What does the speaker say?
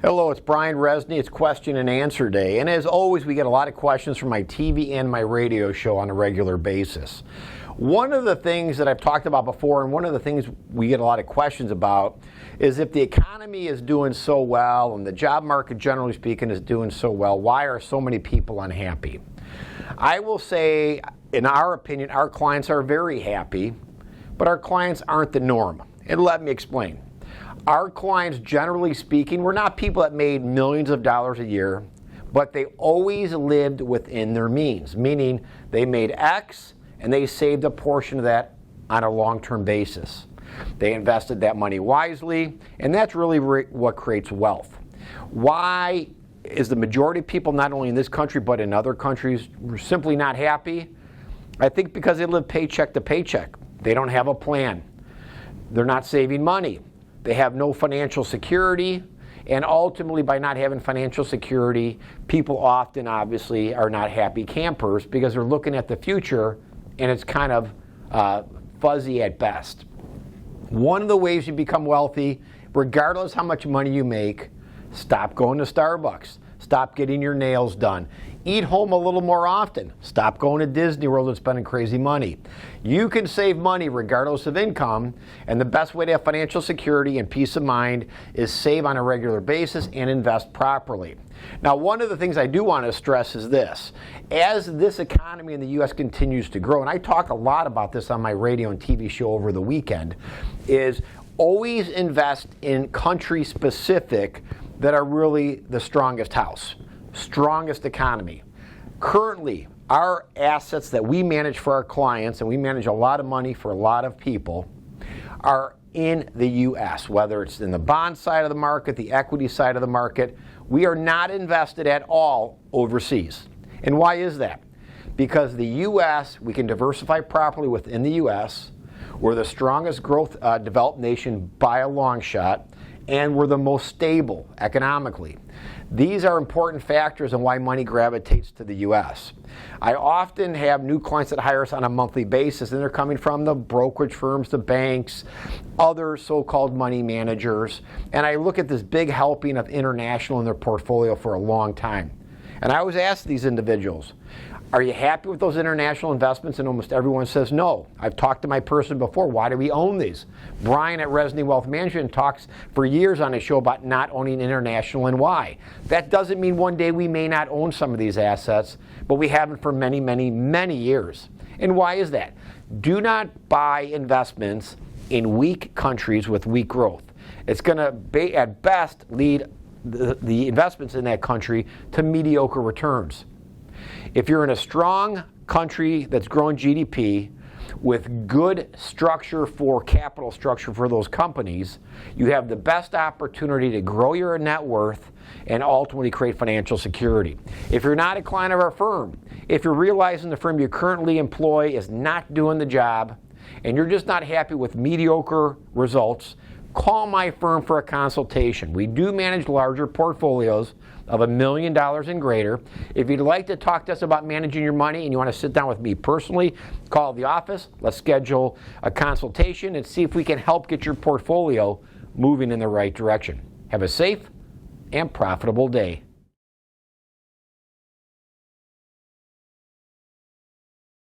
Hello, it's Brian Resney. It's question and answer day. And as always, we get a lot of questions from my TV and my radio show on a regular basis. One of the things that I've talked about before, and one of the things we get a lot of questions about, is if the economy is doing so well and the job market, generally speaking, is doing so well, why are so many people unhappy? I will say, in our opinion, our clients are very happy, but our clients aren't the norm. And let me explain. Our clients, generally speaking, were not people that made millions of dollars a year, but they always lived within their means, meaning they made X and they saved a portion of that on a long-term basis. They invested that money wisely, and that's really what creates wealth. Why is the majority of people, not only in this country but in other countries, simply not happy? I think because they live paycheck to paycheck. They don't have a plan. They're not saving money. They have no financial security, and ultimately by not having financial security, people often obviously are not happy campers because they're looking at the future and it's kind of fuzzy at best. One of the ways you become wealthy, regardless how much money you make, stop going to Starbucks. Stop getting your nails done. Eat home a little more often. Stop going to Disney World and spending crazy money. You can save money regardless of income, and the best way to have financial security and peace of mind is save on a regular basis and invest properly. Now, one of the things I do want to stress is this. As this economy in the U.S. continues to grow, and I talk a lot about this on my radio and TV show over the weekend, is always invest in country-specific that are really the strongest house, strongest economy. Currently, our assets that we manage for our clients, and we manage a lot of money for a lot of people, are in the U.S., whether it's in the bond side of the market, the equity side of the market. We are not invested at all overseas. And why is that? Because the U.S., we can diversify properly within the U.S., we're the strongest growth developed nation by a long shot, and we're the most stable economically. These are important factors in why money gravitates to the U.S. I often have new clients that hire us on a monthly basis, and they're coming from the brokerage firms, the banks, other so-called money managers, and I look at this big helping of international in their portfolio for a long time. And I always ask these individuals, are you happy with those international investments? And almost everyone says no. I've talked to my person before. Why do we own these? Brian at Resney Wealth Management talks for years on his show about not owning international and why. That doesn't mean one day we may not own some of these assets, but we haven't for many, many, many years. And why is that? Do not buy investments in weak countries with weak growth. It's going to, at best, lead the investments in that country to mediocre returns. If you're in a strong country that's growing GDP with good structure for capital structure for those companies, you have the best opportunity to grow your net worth and ultimately create financial security. If you're not a client of our firm, if you're realizing the firm you currently employ is not doing the job and you're just not happy with mediocre results, call my firm for a consultation. We do manage larger portfolios of $1 million and greater. If you'd like to talk to us about managing your money and you want to sit down with me personally, call the office. Let's schedule a consultation and see if we can help get your portfolio moving in the right direction. Have a safe and profitable day.